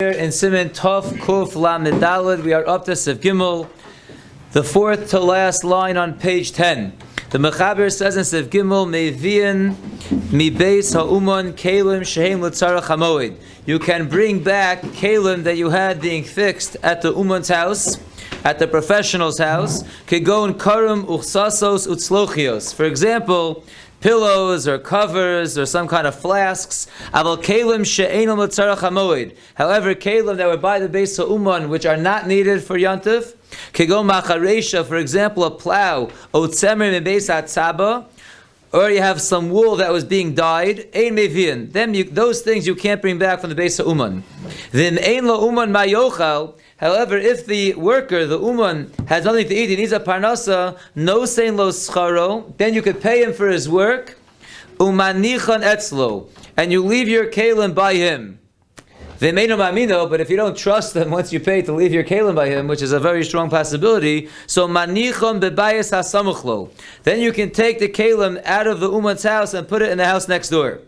In Siman Tov Kuf Lamed Daled, we are up to Sev Gimel, the fourth to last line on page 10. The Mechaber says in Sev Gimel, Mevian mi beis ha'uman kelim shehem l'tzarach hamoed. You can bring back kelim that you had being fixed at the uman's house, at the professional's house. Kegon karum uchsasos utzlochios. For example, pillows or covers or some kind of flasks. Aval kelim she'enam l'tzarach hamoed. However, kelim that were by the beis ha'uman, which are not needed for yontif. Kegon macharesha, for example, a plow. Otzemer mi beis ha'tzaba. Or you have some wool that was being dyed. Ein mevian. Then those things you can't bring back from the beis ha'uman. Then ein lo uman ma yochal. However, if the worker, the uman, has nothing to eat, he needs a parnasa, no sein lo scharo, then you could pay him for his work, umanichan etzlo, and you leave your kalim by him. V'meinu mamino, but if you don't trust him once you pay to leave your kalim by him, which is a very strong possibility, so manichon bebayis hasamuchlo, then you can take the kalim out of the uman's house and put it in the house next door.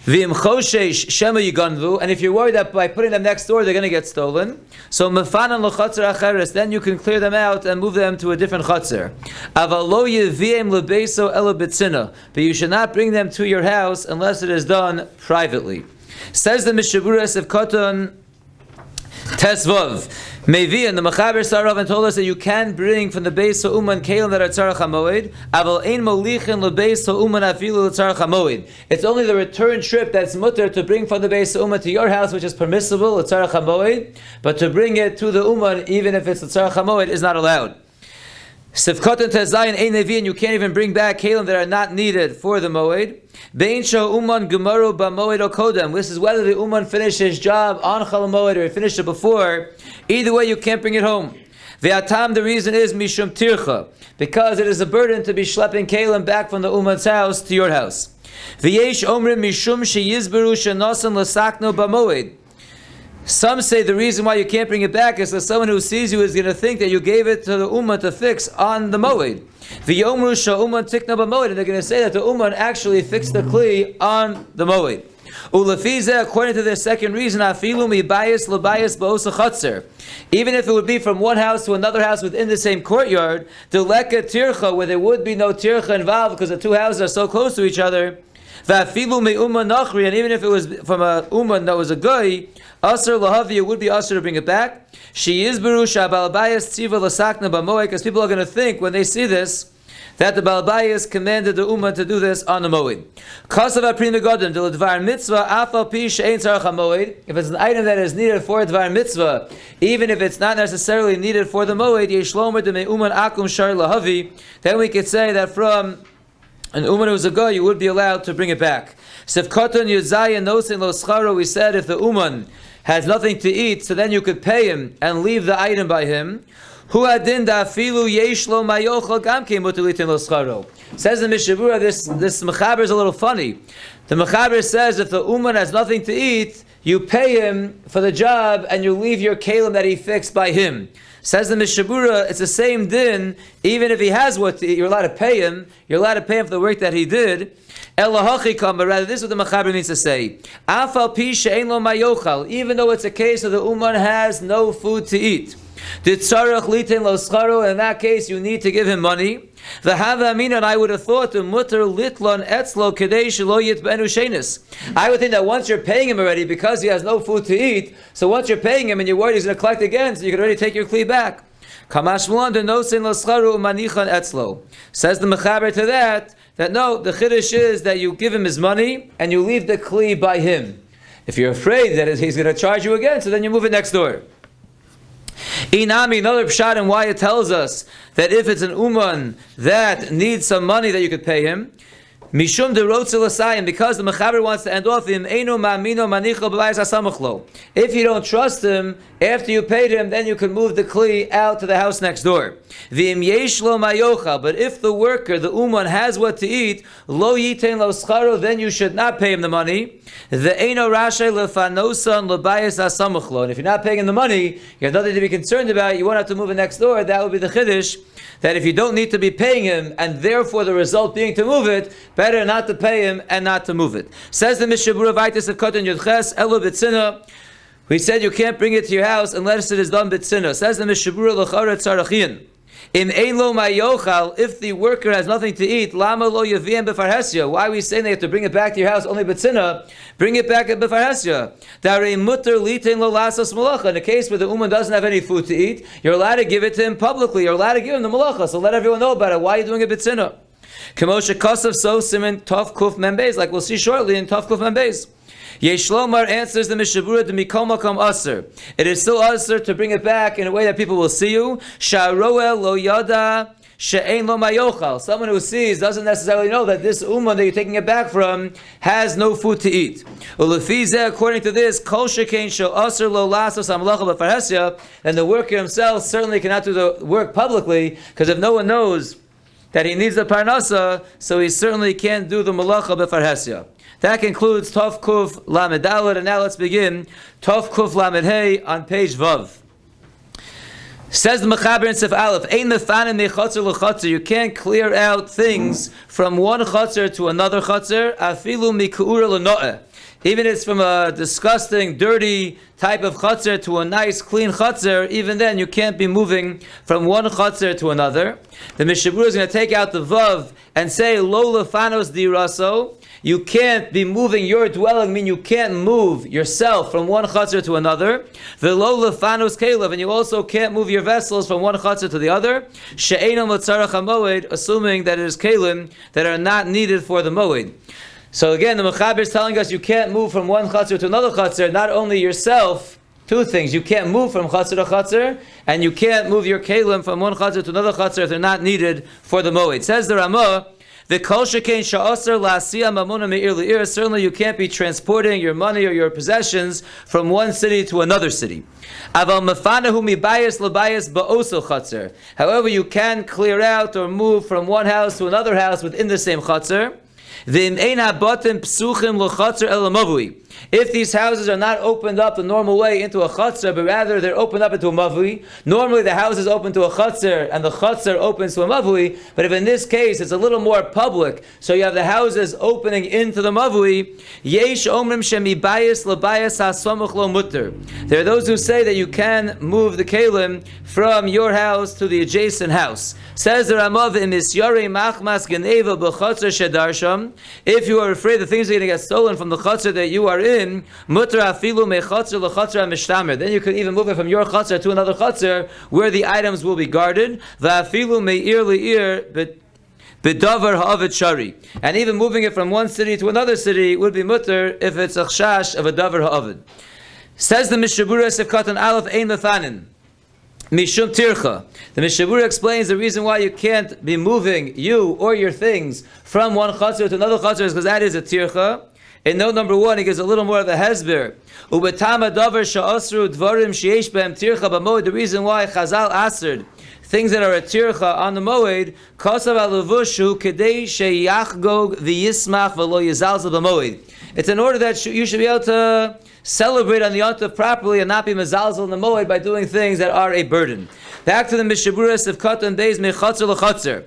V'im choshesh shema yiganvu, and if you're worried that by putting them next door they're going to get stolen, so mefanan l'chatzer acheres, then you can clear them out and move them to a different chatzer. Aval lo yeviem lebeso ela b'tzina, but you should not bring them to your house unless it is done privately. Says the Mishaburas of Koton Tesvav. Mevi and the Mechaber Sarav and told us that you can bring from the beis ha'uman kelim that are tzarach hamoed. Aval ein molichin lebeis ha'uman afilu tzarach hamoed. It's only the return trip that's mutter to bring from the beis ha'uman to your house, which is permissible, tzarach hamoed, but to bring it to the uman, even if it's tzarach hamoed, is not allowed. Sivkotan tezayin ein nevi, and you can't even bring back kelim that are not needed for the moed. Bein sho uman gemaru ba moed o kodem. This is whether the uman finished his job on Chol Hamoed or he finished it before. Either way, you can't bring it home. Ve'atam, the reason is mishum tircha, because it is a burden to be schlepping kelim back from the uman's house to your house. V'yesh omrim mishum sheyizberu shenosan l'sakno ba moed. Some say the reason why you can't bring it back is that someone who sees you is going to think that you gave it to the uman to fix on the moed. V'yomru sha'uman tikna b'moed, and they're going to say that the uman actually fixed the kli on the moed. Ulefize, according to their second reason, afilu mibayis lebayis ba'osa chatzer. Even if it would be from one house to another house within the same courtyard, the leka tircha, where there would be no tircha involved because the two houses are so close to each other. V'afilu me'uman nachri, and even if it was from a uman that was a guy, asr lahavi, it would be asr to bring it back. She is berusha balabayas tziva lasakna b'moed, because people are going to think when they see this that the balabayas commanded the uman to do this on the moed. Kasav aprim megadim del dvar mitzvah afal pi she'ein tzarach hamoed. If it's an item that is needed for a dvar mitzvah, even if it's not necessarily needed for the moed, yeshlomer de me'uman akum shar lahavi, then we could say that from an uman who's a guy, you would be allowed to bring it back. Sivkoton yuzayin nosin lo scharo, we said if the uman has nothing to eat, so then you could pay him and leave the item by him. Hu adin da'afilu yesh lo mayochel gamke mutilitin lo scharo. Says the Mishabura, this Mechaber is a little funny. The Mechaber says if the uman has nothing to eat, you pay him for the job and you leave your kelim that he fixed by him. Says the Mishabura, it's the same din, even if he has what to eat, you're allowed to pay him. You're allowed to pay him for the work that he did. Elahachikam, but rather this is what the Mechaber means to say. Afal pi she'ein lo mayochal, even though it's a case of the uman has no food to eat. Did tzarach litin lo scharo, in that case you need to give him money. The hava amina, and I would have thought the mutter litlon etzlo kedei shelo yitbenu shenis. I would think that once you're paying him already because he has no food to eat, so once you're paying him and you're worried he's going to collect again, so you can already take your kli back. Kamash mulan de nosin lo scharo umanichan etzlo. Says the Mechaber to that no, the chiddush is that you give him his money and you leave the kli by him. If you're afraid that he's going to charge you again, so then you move it next door. Inami, another pshat, and why it tells us that if it's an uman that needs some money that you could pay him, mishum de rotzel asayim, because the Mechaber wants to end off him, eino ma'amino manicho b'bayis hasamuchlo. If you don't trust him, after you paid him, then you can move the kli out to the house next door. V'im yesh lo mayocha, but if the worker, the uman, has what to eat, lo yitein lo scharo, then you should not pay him the money. The eino rashay lefanosan lebayis hasamuchlo. And if you're not paying him the money, you have nothing to be concerned about. You won't have to move it next door. That would be the chiddush, that if you don't need to be paying him, and therefore the result being to move it, better not to pay him and not to move it. Says the Mishabura Vaitis of Kotan Yudches, Elo B'tzina, We said you can't bring it to your house unless it is done b'tzina. Says the Mishabura l'chara tzarachin. Im ein lo mayochal, if the worker has nothing to eat, lama lo yaviem b'farhesya. Why are we saying they have to bring it back to your house only b'tzina? Bring it back at b'farhesya. Darei mutter litin lo lasas malacha. In a case where the uman doesn't have any food to eat, you're allowed to give it to him publicly. You're allowed to give him the malacha. So let everyone know about it. Why are you doing it b'tzina? Kemoshe kasav so siman tov kuf membez, like we'll see shortly in tov kuf membez. Yeshlomar answers the Mishabura to Mikol Makom Aser. It is still Aser to bring it back in a way that people will see you. Sha'roel lo yada she'ein lo mayochal. Someone who sees doesn't necessarily know that this ummah that you're taking it back from has no food to eat. Ulefizeh, according to this, kol shekein shel aser lo lasos hamalacha b'farhesya, then the worker himself certainly cannot do the work publicly, because if no one knows that he needs the parnasa, so he certainly can't do the malacha b'farhesya. That concludes Tov Kuf Lamed Daled, and now let's begin Tov Kuf Lamed Hey on page Vav. Says the Mechaber in Sif Aleph, Ein mefanim mechatzer l'chatzer. You can't clear out things from one chatzer to another chatzer. Afilu miku'ura l'no'eh. Even if it's from a disgusting, dirty type of chatzer to a nice, clean chatzer, even then you can't be moving from one chatzer to another. The Mishabura is going to take out the Vav and say, Lo lefanos diraso. You can't be moving your dwelling, mean you can't move yourself from one chatzar to another. V'lo lefanos kelev, and you also can't move your vessels from one chatzar to the other. She'eino motzarach hamoed, assuming that it is kelim that are not needed for the moed. So again, the Mechaber is telling us you can't move from one chatzar to another chatzar. Not only yourself, two things: you can't move from chatzar to chatzar, and you can't move your kelim from one chatzar to another chatzar if they're not needed for the moed. Says the Ramah. The kol shekein sha'aser la'asiyah mamona me'ir le'ir. Certainly you can't be transporting your money or your possessions from one city to another city. Aval mefanahu mibayis lebayis ba'oso chatzer. However, you can clear out or move from one house to another house within the same chatzer. V'im ein habatim psuchim l'chatzer el mavui. If these houses are not opened up the normal way into a chatzar, but rather they're opened up into a mavui, normally the house is open to a chatzar and the chatzar opens to a mavui, but if in this case it's a little more public, so you have the houses opening into the mavui, yesh omrim shemibayis labayis hasamuch lo mutter. There are those who say that you can move the kelim from your house to the adjacent house. Says the Ramav in Misyari machmas geneva b'chatzar shedarsham. If you are afraid that things are going to get stolen from the chatzar that you are in, mutter afilu mechatzar l'chatzar mishtamer. Then you could even move it from your chatzar to another chatzar where the items will be guarded. Va'afilu me'ir le'ir b'davar ha'avet shari. And even moving it from one city to another city would be mutter if it's a chash of a davar ha'avet. Says the Mishabura Sefkatan Aleph Ein Mefanin. Mishum tircha. The Mishabura explains the reason why you can't be moving you or your things from one chatzar to another chatzar is because that is a tircha. In note number 1, he gives a little more of a hezber. Ubetama davar sha'asru dvarim sheyesh behem tircha b'moed. The reason why Chazal asred things that are a tircha on the moed, kasav alavushu kedei sheyachgog v'yismach v'lo yizalzel b'moed. It's in order that you should be able to celebrate on the Yontif properly and not be mezalzel in the moed by doing things that are a burden. Back to the Mishaburas of Katan Beis mechatzer l'chatzer.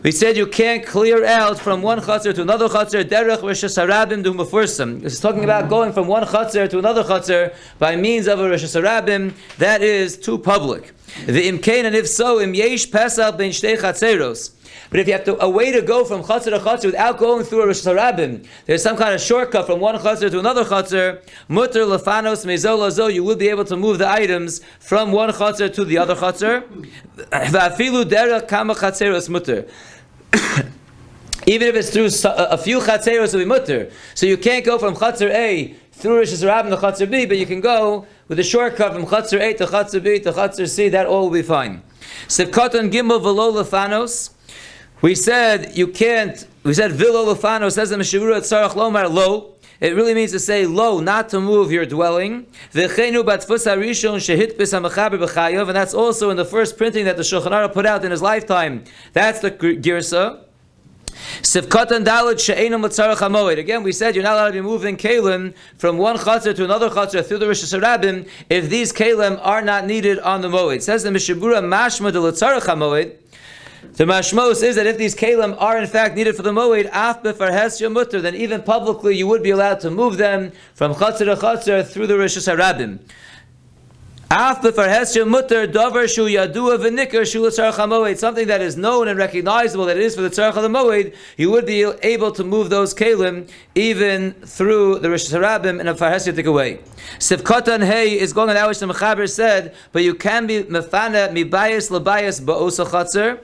We said you can't clear out from one chatzar to another chatzar. Derech Rosh Hashanah du mefursim. This is talking about going from one chatzar to another chatzar by means of a Rosh Hashanah that is too public. The imkain, and if so, im yesh pesach ben shtei chatzeros. But if you have a way to go from chatzar to chatzar without going through a Rosh Hashanah, there's some kind of shortcut from one chatzar to another chatzar. Mutter lefanos mezol lazo. You will be able to move the items from one chatzar to the other chatzar. Va'afilu derech kama chatzeros mutter. Even if it's through a few chatzeros, will be mutter. So you can't go from chatzar A through Rosh Hashanah to chatzar B, but you can go with a shortcut from chatzar A to chatzar B to chatzar C. That all will be fine. Sivkatan gimel v'lo lefanos. We said you can't. We said v'lo lefanos. Says the Mishabura tzarach lomar lo. It really means to say lo, not to move your dwelling. V'cheinu batfus harishon shehitpis hamachaber b'chayav, and that's also in the first printing that the Shulchan Aruch put out in his lifetime. That's the girsa. Sivkatan daled she'einu motzarach hamoed. Again, we said you're not allowed to be moving kalim from one chatzar to another chatzar through the Rosh Hashanah if these kalim are not needed on the moed. It says the Mishabura mashma de l'tzarach hamoed. The mashmos is that if these kalim are in fact needed for the moed, af befarhesya mutter, then even publicly you would be allowed to move them from chatzar to chatzar through the rishus harabim. Af befarhesya mutter davar shu yadua v'nikar shu l'tzarech hamoed, something that is known and recognizable that it is for the tzarech of the moed, you would be able to move those kalim even through the rishus harabim in a farhesya takeaway. Sivkatan Hey is going on that which the Mechaber said, but you can be mefana mibayis labayis ba'osa chatzar.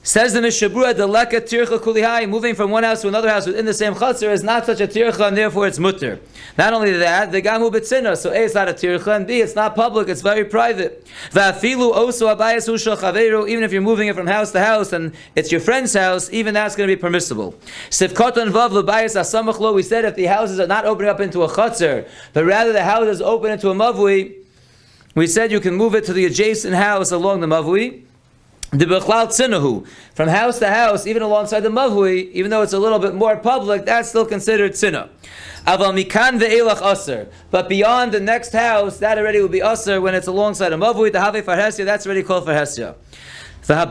Says the Mishabura, the leka tircha kulihai, moving from one house to another house within the same chatzar is not such a tircha, and therefore it's mutter. Not only that, the gamu betzina, so A, it's not a tircha, and B, it's not public, it's very private. Va'afilu osu abayis usha chaveru, even if you're moving it from house to house and it's your friend's house, even that's going to be permissible. Sivkotan vav labayis asamachlo, we said if the houses are not opening up into a chatzar, but rather the house is open into a mavui, we said you can move it to the adjacent house along the mavui. The bechlal tzinahu, from house to house, even alongside the mavui, even though it's a little bit more public, that's still considered tzina. Aval mikan ve'elach aser, but beyond the next house, that already will be aser when it's alongside a mavui. The have farhesya, that's already called farhesya. The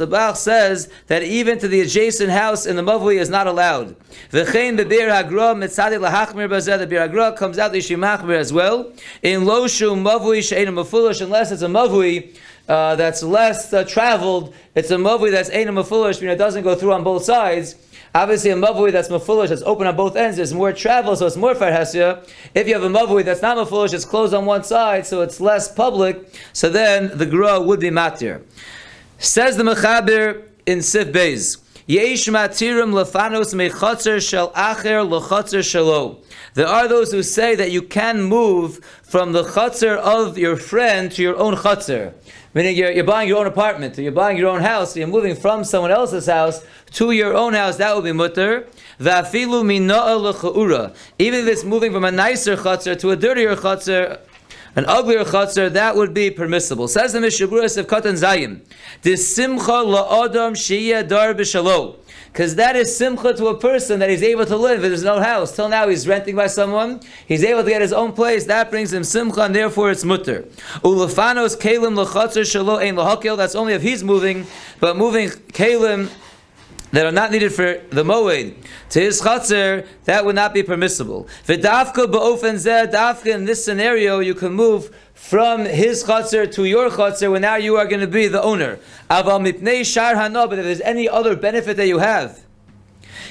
Bach says that even to the adjacent house in the mavui is not allowed. The Bir Hagra comes out the Shimachmir as well. In Loshu mavui she'enim mafulish, unless it's a mavui that's less traveled, it's a mavui that's enim mafulish, meaning it doesn't go through on both sides. Obviously, a mavui that's mafulish, that's open on both ends, there's more travel, so it's more farhesya. If you have a mavui that's not mafulish, it's closed on one side, so it's less public, so then the gra would be matir. Says the Mechaber in Sif Beis, Yesh matirim lefanos mechatzer shel acher lechatzer shelo. There are those who say that you can move from the chatzar of your friend to your own chatzar. Meaning you're buying your own apartment, or you're buying your own house, so you're moving from someone else's house to your own house, that would be mutter. Va'afilu mina'a l'cha'ura. Even if it's moving from a nicer chatzar to a dirtier chatzar, an uglier chatzar, that would be permissible. Says the Mishabura of Katan Zayim, Dis simcha la'adam sheyeh dar b'shalo. Because that is simcha to a person that he's able to live. There's no house. Till now he's renting by someone. He's able to get his own place. That brings him simcha, and therefore it's mutter. Ulefanos kalim l'chatzar shelo ein l'hakel. That's only if he's moving. But moving kalim that are not needed for the moed to his chatzar, that would not be permissible. V'dafka ba'ofen zeh, dafka in this scenario, you can move from his chatzar to your chatzar when now you are going to be the owner. Aval mipnei shar hana, but if there's any other benefit that you have,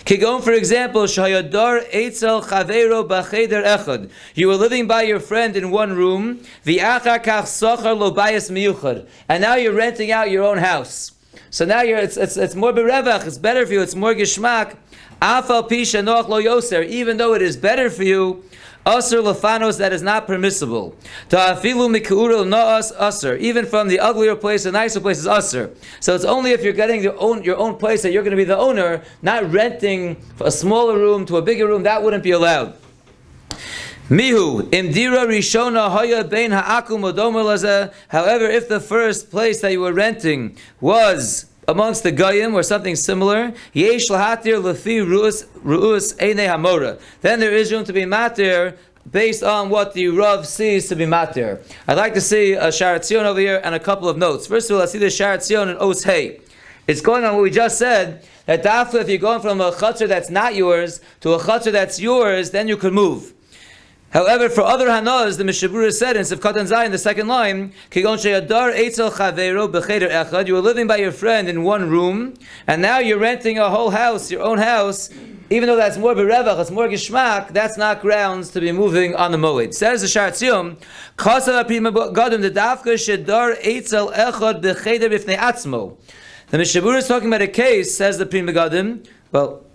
Kigon, for example, shayadar eitzel chaveiro b'cheder echad. You were living by your friend in one room, v'achar kach sochar lo bayis miyuchad, and now you're renting out your own house. So now it's more berevach, it's better for you, it's more geshmak. Afal pi shenoch lo yoser, even though it is better for you, Asr lefanos, that is not permissible. Ta'afilu mik'uril na'as asr. Even from the uglier place, the nicer place is asr. So it's only if you're getting your own place that you're going to be the owner, not renting a smaller room to a bigger room, that wouldn't be allowed. Mihu imdira rishona haya bein ha'akum odomer lazeh. However, if the first place that you were renting was amongst the goyim or something similar, yesh lahatir lefi ru'us einei hamora. Then there is room to be matir based on what the Rav sees to be matir. I'd like to see a Sharat Zion over here and a couple of notes. First of all, let's see the Sharat Zion in Os Hey. It's going on what we just said, that dafka, if you're going from a chatzar that's not yours to a chatzar that's yours, then you could move. However, for other hanas, the Mishabura said in Sivkatan Zayin, the second line, Kigon sheyadar eitzel chaveiro b'cheder echad. You were living by your friend in one room, and now you're renting a whole house, your own house. Even though that's more berevach, it's more geshmak, that's not grounds to be moving on the moed. Says the Sharat Zion, Chasav Prima Gadim the dafka shedar eitzel echad b'cheder b'fnei atzmo. The Mishabura is talking about a case, says the Prima Gadim. Well,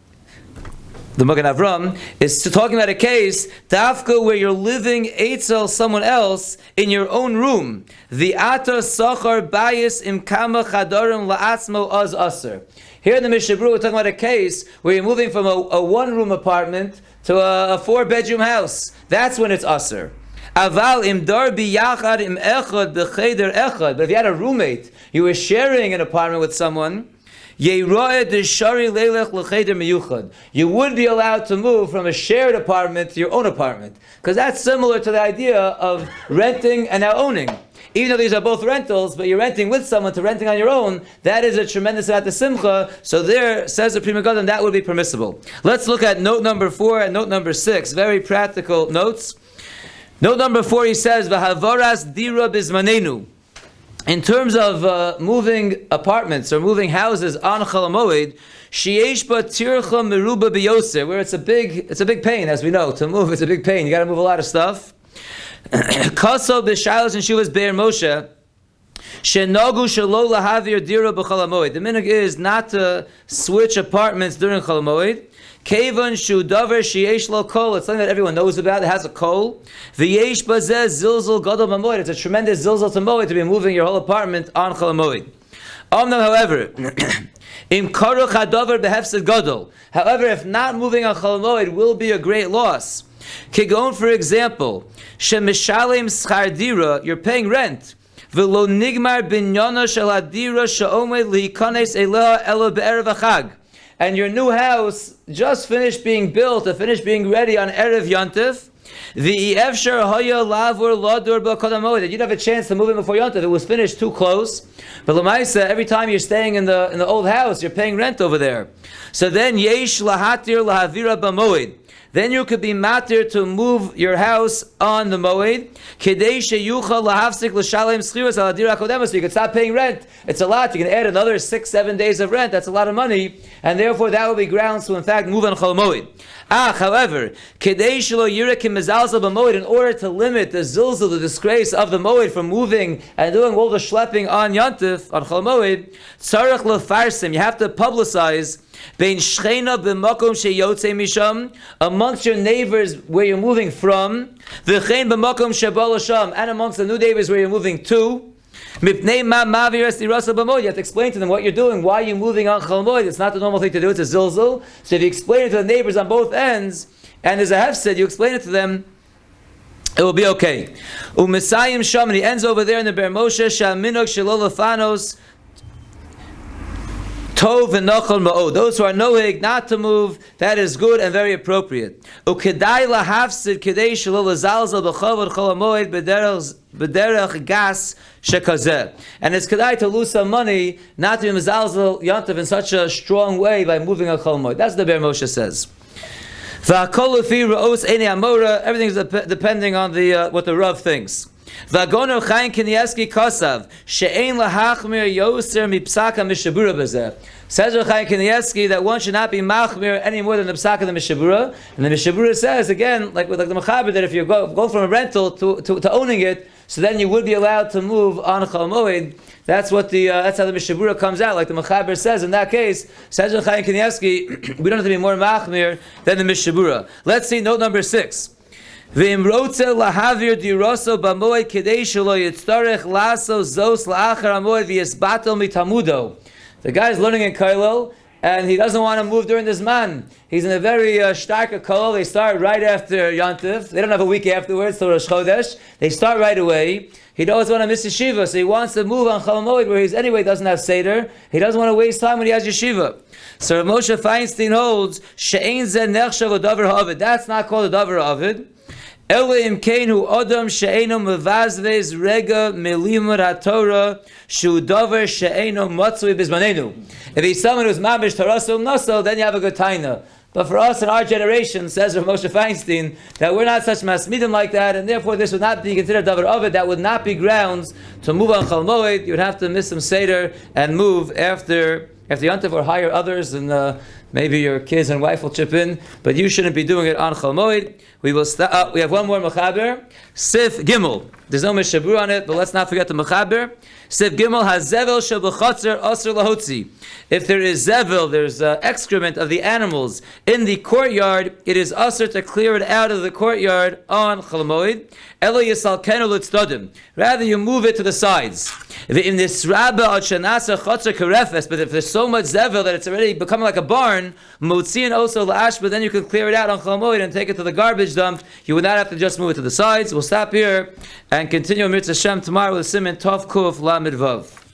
the Magen Avram is talking about a case, dafka, where you're living eitzel someone else in your own room. The ata sachar bayis imkama chadarim la'atzmo az aser. Here in the Mishabru, we're talking about a case where you're moving from a one-room apartment to a four-bedroom house. That's when it's aser. Aval imdar biyachad im echad b'cheder echad. But if you had a roommate, you were sharing an apartment with someone, You would be allowed to move from a shared apartment to your own apartment, because that's similar to the idea of renting and now owning. Even though these are both rentals, but you're renting with someone to renting on your own, that is a tremendous amount of simcha. So there, says the Pri Megadim, that would be permissible. Let's look at note number 4 and note number 6, very practical notes. Note number 4, he says, V'havaras dira bizmanenu. In terms of moving apartments or moving houses on Chol Hamoed, sheyesh ba tircha meruba biyoser, where it's a big pain, as we know, to move. It's a big pain. You got to move a lot of stuff. Kaso b'shailos and shuvas be'er Moshe, shenagu shelo lahavir dira b'Chol Hamoed. The minhag is not to switch apartments during Chol Hamoed. Kevan shu davar sheyesh lo kol. It's something that everyone knows about. It has a kol. V'yesh bazeh zilzul gadol b'moed. It's a tremendous zilzul to moed to be moving your whole apartment on Chol Hamoed. However, im karuch hadavar behefsed gadol. However, if not moving on Chol Hamoed will be a great loss. Kigon, for example, shemishalim schar dira. You're paying rent. V'lo nigmar binyana shel hadira she'omed lihikanes eleha elo be'erev hachag. And your new house just finished being built, or finished being ready on Erev Yontif, that you'd have a chance to move in before Yontif. It was finished too close. But Lamaisa, every time you're staying in the old house, you're paying rent over there. So then, yesh lahatir lahavira b'moed. Then you could be matir to move your house on the moed. Kedei sheyucha lahavsik l'shalem schiras al adira kodema. So you could stop paying rent. It's a lot. You can add another 6-7 days of rent. That's a lot of money, and therefore that will be grounds to in fact move on Chol Hamoed. However, kedei shelo yirakim mezalzel b'moed, in order to limit the zilzul, the disgrace of the moed from moving and doing all the schlepping on Yontif on Chol Hamoed, tzarich lefarsim. You have to publicize. Bein shchena b'makom sheyotze misham, amongst your neighbors where you're moving from, v'chein b'makom shebal sham, and amongst the new neighbors where you're moving to. Mipnei ma mavir es dirasa b'moed. You have to explain to them what you're doing, why you're moving on Chol Hamoed. It's not the normal thing to do. It's a zilzul. So if you explain it to the neighbors on both ends, and there's a hefsed, you explain it to them, it will be okay. U'mesayim sham, and he ends over there in the Ber Moshe shaminog shelo lefanos. Tov and Nochol Ma'od. Those who are nohig not to move, that is good and very appropriate. Ukedai lahafsid kedei shelo lezalzel b'chavod Chol Hamoed b'derech gas shekazeh. And it's kedai to lose some money, not to be mezalzel Yontif in such a strong way by moving a Chol Hamoed. That's the Ber Moshe says. V'hakol lefi ra'os einei amora. Everything is depending on the what the Rav thinks. Vagono Chaim Kanievsky Kosav she'ein lahachmir yoser mipsaka mishabura bezeh. Says Chaim Kanievsky that one should not be machmir any more than the psaka the mishabura. And the mishabura says again, like the mechaber, that if you go from a rental to owning it, so then you would be allowed to move on Chol Hamoed. That's what that's how the mishabura comes out. Like the mechaber says in that case, says Chaim Kanievsky, we don't have to be more machmir than the mishabura. Let's see note number 6. The guy is learning in Kailel, and he doesn't want to move during this man. He's in a very stark Kailel. They start right after Yontif. They don't have a week afterwards, so Rosh Chodesh. They start right away. He doesn't want to miss yeshiva, so he wants to move on Chol Hamoed, where he's anyway doesn't have Seder. He doesn't want to waste time when he has yeshiva. So Moshe Feinstein holds, She'ein zeh nechshav davar ha'avid. That's not called a davar ha'avid. Elohim Keinu Adam She'eno Mevazvez Rega Melimud HaTorah Shu Dover She'eno Matzui Bizmanenu. If he's someone who's Mamish Torasum Naso, then you have a good taina. But for us in our generation, says Rav Moshe Feinstein, that we're not such masmidim like that, and therefore this would not be considered davar ovid. That would not be grounds to move on Chol Hamoed. You would have to miss some Seder and move after Yontif, or hire others, and maybe your kids and wife will chip in, but you shouldn't be doing it on Chol Hamoed. We have one more mechaber, Sif Gimel. There's no mishabur on it, but let's not forget the mechaber. Sif Gimel has zevel shebechotzer aser lahotzi. If there is zevel, there's excrement of the animals in the courtyard, it is aser to clear it out of the courtyard on Chol Hamoed. Elo yisalkenu l'tzdodim. Rather, you move it to the sides. In this rabba al shenasa chotzer karefes, but if there's so much zevel that it's already becoming like a barn, motziin also la'ash, but then you can clear it out on Chol Hamoed and take it to the garbage dump. You would not have to just move it to the sides. We'll stop here and continue Mitzvah Hashem tomorrow with Siman Tov Kuf Lamed Vav.